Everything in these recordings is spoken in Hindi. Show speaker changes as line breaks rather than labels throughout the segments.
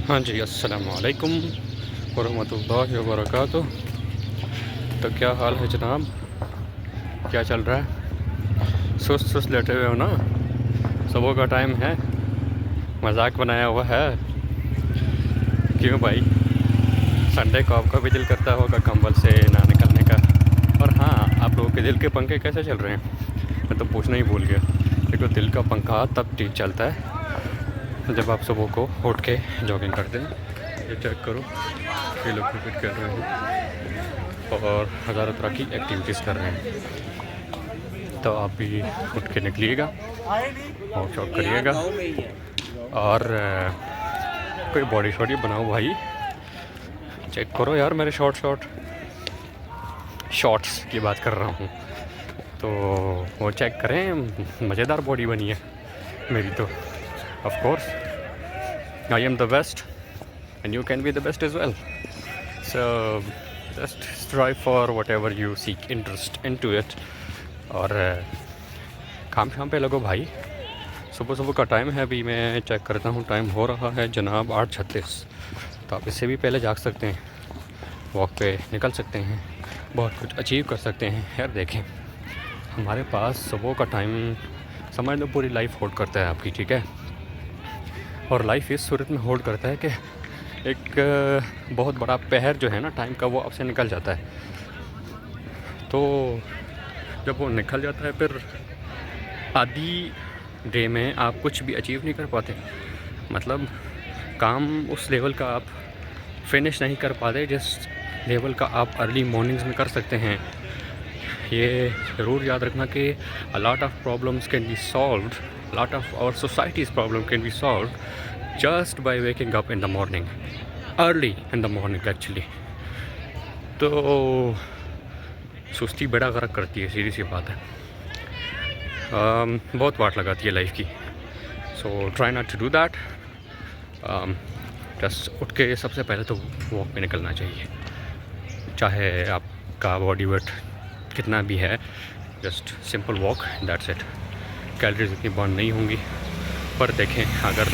हाँ जी, अस्सलामु अलैकुम वरहमतुल्लाहि वबरकातुह। तो क्या हाल है जनाब, क्या चल रहा है? सुस्त सुस्त लेटे हुए हो ना? सुबह का टाइम है, मजाक बनाया हुआ है। क्यों भाई, संडे को आपका भी दिल करता होगा कंबल से ना निकलने का। और हाँ, आप लोगों के दिल के पंखे कैसे चल रहे हैं? मैं तो पूछना ही भूल गया। देखो, दिल का पंखा तब ठीक चलता है जब आप सुबह को उठ के जॉगिंग करते हैं। ये चेक करो, ये लोग क्रिकेट खेल रहे हैं और हज़ारों तरह की एक्टिविटीज़ कर रहे हैं। तो आप भी उठ के निकलिएगा और शॉट करिएगा और कोई बॉडी शॉडी बनाओ भाई। चेक करो यार, मेरे शॉर्ट्स की बात कर रहा हूँ, तो वो चेक करें। मज़ेदार बॉडी बनी है मेरी तो। Of course I am the best and you can be the best as well. So just strive for whatever you seek interest into it. और काम शाम पे लगो भाई। सुबह सुबह का टाइम है, अभी मैं चेक करता हूँ, टाइम हो रहा है जनाब 8:36। तो आप इससे भी पहले जाग सकते हैं, वॉक पे निकल सकते हैं, बहुत कुछ अचीव कर सकते हैं। यार देखें, हमारे पास सुबह का टाइम समझ लो पूरी लाइफ होल्ड करता है आपकी, ठीक है? और लाइफ इस सूरत में होल्ड करता है कि एक बहुत बड़ा पहर जो है ना टाइम का, वो आपसे निकल जाता है। तो जब वो निकल जाता है, फिर आधी डे में आप कुछ भी अचीव नहीं कर पाते। मतलब काम उस लेवल का आप फिनिश नहीं कर पाते जिस लेवल का आप अर्ली मॉर्निंग्स में कर सकते हैं। ये ज़रूर याद रखना कि a lot of problems can be solved, lot of our society's problem can be solved just by waking up in the morning, early in the morning actually। तो सुस्ती बड़ा ग़रक करती है, सीधी सी बात है। बहुत वाट लगाती है लाइफ की। So try not to do that. Just उठ के सबसे पहले तो वॉक पे निकलना चाहिए, चाहे आपका बॉडी वेट कितना भी है। Just simple walk, that's it. Calories इतनी बर्न नहीं होंगी। पर देखें, अगर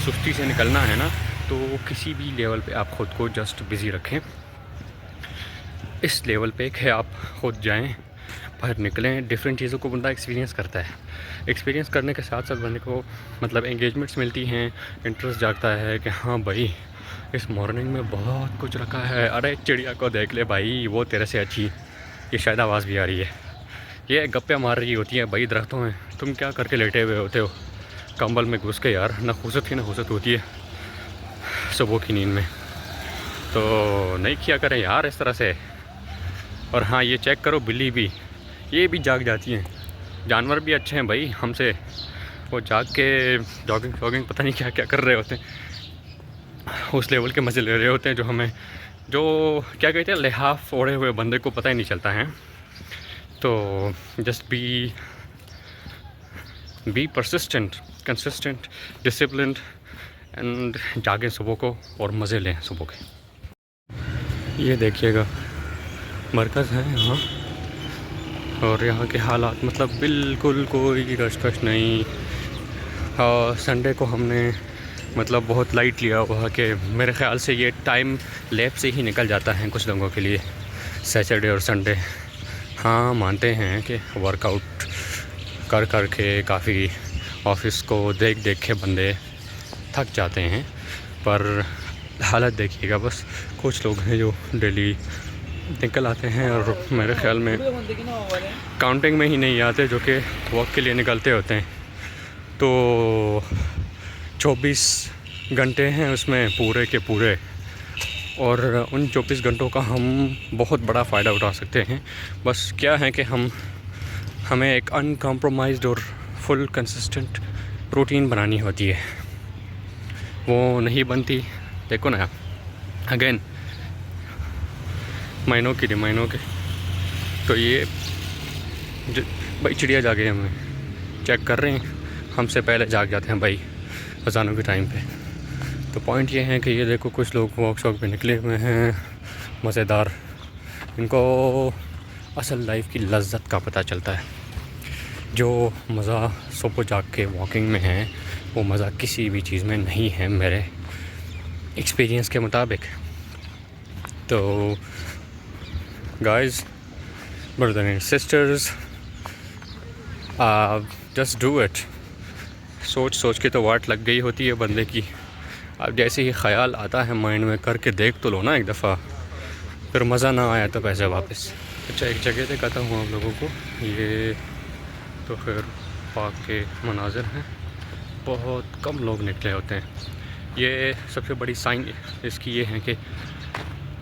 सुस्ती से निकलना है ना, तो किसी भी लेवल पे आप ख़ुद को जस्ट बिज़ी रखें। इस लेवल पे कि आप खुद जाएं, बाहर निकलें, डिफरेंट चीज़ों को बंदा एक्सपीरियंस करता है। एक्सपीरियंस करने के साथ साथ बंदे को मतलब एंगेजमेंट्स मिलती हैं, इंटरेस्ट जागता है कि हाँ भाई, इस मॉर्निंग में बहुत कुछ रखा है। अरे चिड़िया को देख ले भाई, वो तेरे से अच्छी। ये शायद आवाज़ भी आ रही है, ये गप्पे मार रही होती हैं भाई दरख्तों में। तुम क्या करके लेटे हुए होते हो कंबल में घुस के? यार नखुसत ही नखुसत होती है सुबह की नींद में, तो नहीं किया करें यार इस तरह से। और हाँ, ये चेक करो, बिल्ली भी, ये भी जाग जाती हैं। जानवर भी अच्छे हैं भाई हमसे, वो जाग के जॉगिंग पता नहीं क्या क्या कर रहे होते हैं। उस लेवल के मज़े ले रहे होते हैं जो हमें, जो क्या कहते हैं, लिहाफ ओढ़े हुए बंदे को पता ही नहीं चलता है। तो just be persistent, consistent, disciplined and जागें सुबह को और मज़े लें सुबह के। ये देखिएगा, मरकज़ है यहाँ, और यहाँ के हालात मतलब बिल्कुल कोई रश नहीं। संडे को हमने मतलब बहुत लाइट लिया हुआ कि मेरे ख़्याल से ये टाइम लैप से ही निकल जाता है कुछ लोगों के लिए, सैटरडे और संडे। हाँ, मानते हैं कि वर्कआउट कर के काफ़ी ऑफिस को देख के बंदे थक जाते हैं, पर हालत देखिएगा बस। कुछ लोग हैं जो डेली निकल आते हैं और मेरे ख्याल में काउंटिंग में ही नहीं आते, जो कि वॉक के लिए निकलते होते हैं। तो 24 घंटे हैं उसमें पूरे के पूरे, और उन 24 घंटों का हम बहुत बड़ा फ़ायदा उठा सकते हैं। बस क्या है कि हमें एक अनकॉम्प्रोमाइज़्ड और फुल कंसिस्टेंट रूटीन बनानी होती है। वो नहीं बनती, देखो ना अगेन, महीनों के। तो ये भाई चिड़िया जागे, हमें चेक कर रहे हैं, हमसे पहले जाग जाते हैं भाई अज़ानों के टाइम पे। तो पॉइंट ये है कि ये देखो, कुछ लोग वर्कशॉप पे निकले हुए हैं मज़ेदार। इनको असल लाइफ की लज्जत का पता चलता है। जो मज़ा सुबह जाग के वॉकिंग में है, वो मज़ा किसी भी चीज़ में नहीं है मेरे एक्सपीरियंस के मुताबिक। तो guys, brother and sisters, just do it. सोच सोच के तो वाट लग गई होती है बंदे की। अब जैसे ही ख़याल आता है माइंड में, करके देख तो लो ना एक दफ़ा, फिर मज़ा ना आया तो पैसे वापस। अच्छा, एक जगह दिखाता हूँ आप लोगों को। ये तो फिर पार्क के मनाज़र हैं, बहुत कम लोग निकले होते हैं। ये सबसे बड़ी साइन इसकी ये है कि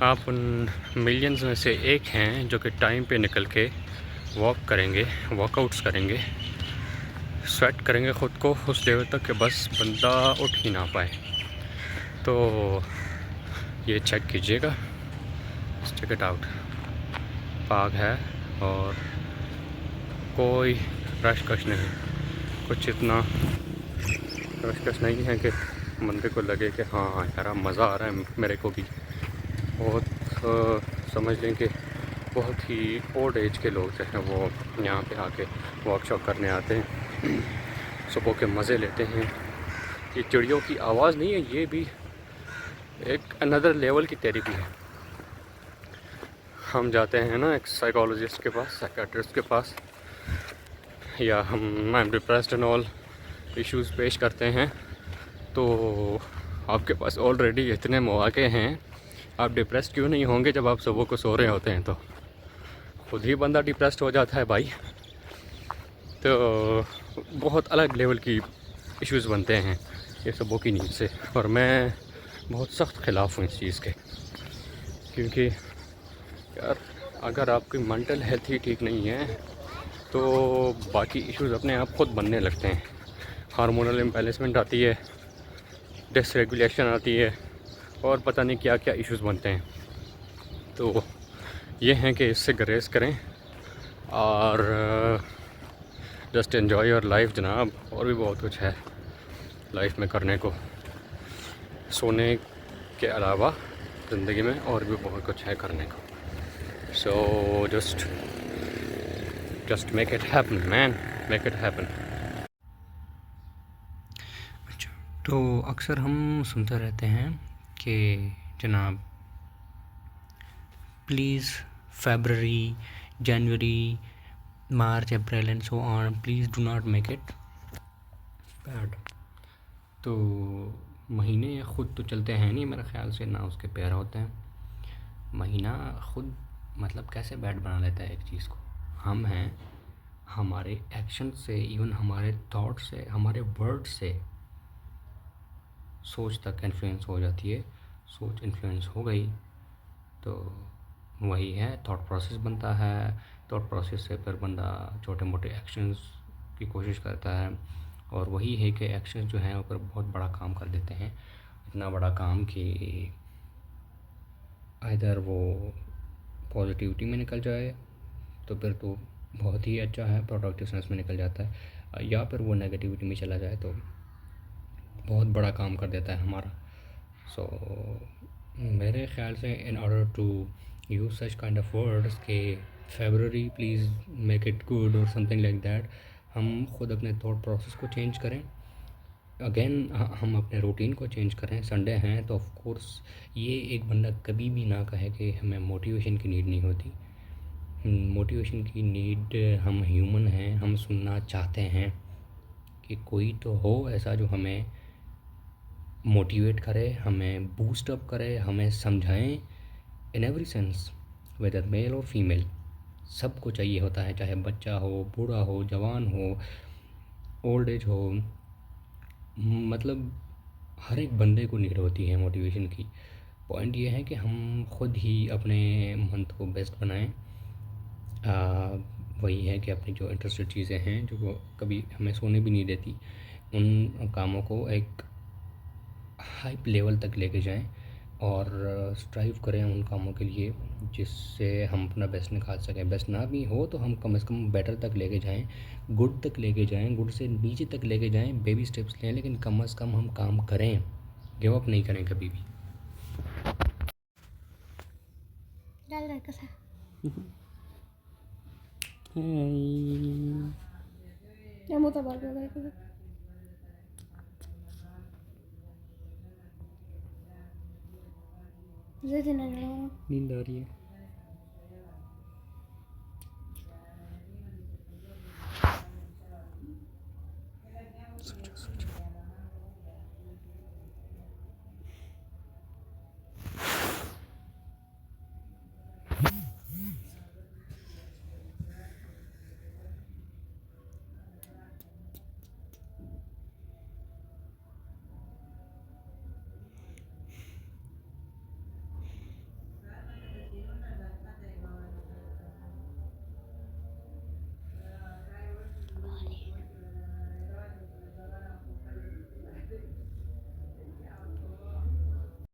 आप उन मिलियंस में से एक हैं जो कि टाइम पे निकल के वॉक करेंगे, वर्कआउट्स करेंगे, स्वेट करेंगे ख़ुद को उस लेवल तक कि बस बंदा उठ ही ना पाए। तो ये चेक कीजिएगा, चेक इट आउट। पार्क है और कोई रश-कश नहीं, कुछ इतना रश-कश नहीं है कि बंदे को लगे कि हाँ यार मज़ा आ रहा है मेरे को भी। बहुत समझ लें कि बहुत ही ओल्ड एज के लोग जो हैं वो यहाँ पे आके वर्कशॉप करने आते हैं, सुबह के मज़े लेते हैं। ये चिड़ियों की आवाज़ नहीं है, ये भी एक अनदर लेवल की थेरेपी है। हम जाते हैं ना एक साइकोलॉजिस्ट के पास, साइकियाट्रिस्ट के पास, या हम I am depressed and all issues पेश करते हैं, तो आपके पास ऑलरेडी इतने मौके हैं, आप डिप्रेस्ड क्यों नहीं होंगे जब आप सुबह को सो रहे होते हैं? तो खुद ही बंदा डिप्रेस्ड हो जाता है भाई। तो बहुत अलग लेवल की इश्यूज़ बनते हैं ये सुबह की नींद से, और मैं बहुत सख्त ख़िलाफ़ हूँ इस चीज़ के। क्योंकि यार अगर आपकी मेंटल हेल्थ ही ठीक नहीं है तो बाकी इश्यूज़ अपने आप खुद बनने लगते हैं। हार्मोनल इम्बैलेंसमेंट आती है, डिसरेगुलेशन आती है, और पता नहीं क्या क्या इश्यूज़ बनते हैं। तो ये हैं कि इससे ग्रेस करें और जस्ट एन्जॉय योर लाइफ जनाब। और भी बहुत कुछ है लाइफ में करने को, सोने के अलावा ज़िंदगी में और भी बहुत कुछ है करने को। So just make it happen man, make it happen. अच्छा, तो अक्सर हम सुनते रहते हैं कि जनाब please February, January, March, April and so on, please do not make it bad. तो महीने खुद तो चलते हैं नहीं मेरे ख़्याल से, ना उसके पैर होते हैं। महीना खुद मतलब कैसे बैड बना लेता है एक चीज़ को? हम हैं, हमारे एक्शन से, इवन हमारे थॉट से, हमारे वर्ड से सोच तक इन्फ्लुएंस हो जाती है। सोच इन्फ्लुएंस हो गई तो वही है, थॉट प्रोसेस बनता है। थॉट प्रोसेस से फिर बंदा छोटे मोटे एक्शंस की कोशिश करता है, और वही है कि एक्शंस जो हैं ऊपर बहुत बड़ा काम कर देते हैं। इतना बड़ा काम कि आइदर वो पॉजिटिविटी में निकल जाए तो फिर तो बहुत ही अच्छा है, प्रोडक्टिवनेस में निकल जाता है, या फिर वो नेगेटिविटी में चला जाए तो बहुत बड़ा काम कर देता है हमारा। सो मेरे ख़्याल से in order to use such kind of words के फेब्रुअरी प्लीज़ मेक इट गुड और समथिंग लाइक दैट, हम खुद अपने थॉट प्रोसेस को चेंज करें। अगेन हम अपने रूटीन को चेंज करें। संडे हैं तो ऑफ कोर्स ये एक बंदा कभी भी ना कहे कि हमें मोटिवेशन की नीड नहीं होती। मोटिवेशन की नीड, हम ह्यूमन हैं, हम सुनना चाहते हैं कि कोई तो हो ऐसा जो हमें मोटिवेट करे, हमें बूस्ट अप करे, हमें समझाएं in every sense, whether male और फीमेल, सबको चाहिए होता है, चाहे बच्चा हो, बूढ़ा हो, जवान हो, ओल्ड एज हो, मतलब हर एक बंदे को नीड होती है मोटिवेशन की। पॉइंट ये है कि हम खुद ही अपने मंथ को बेस्ट बनाएं। वही है कि अपनी जो इंटरेस्टेड चीज़ें हैं जो वो कभी हमें सोने भी नहीं देती, उन कामों को एक हाई लेवल तक लेके जाएं और स्ट्राइव करें उन कामों के लिए जिससे हम अपना बेस्ट निकाल सकें। बेस्ट ना भी हो तो हम कम से कम बेटर तक लेके जाएं, गुड तक लेके जाएं, गुड से नीचे तक लेके जाएं, बेबी स्टेप्स लें, लेकिन कम से कम हम काम करें, गिव अप नहीं करें कभी भी।
डाल रहा है कैसा या मुझे बात कर रहा है। जैसे ना
नींद आ रही है।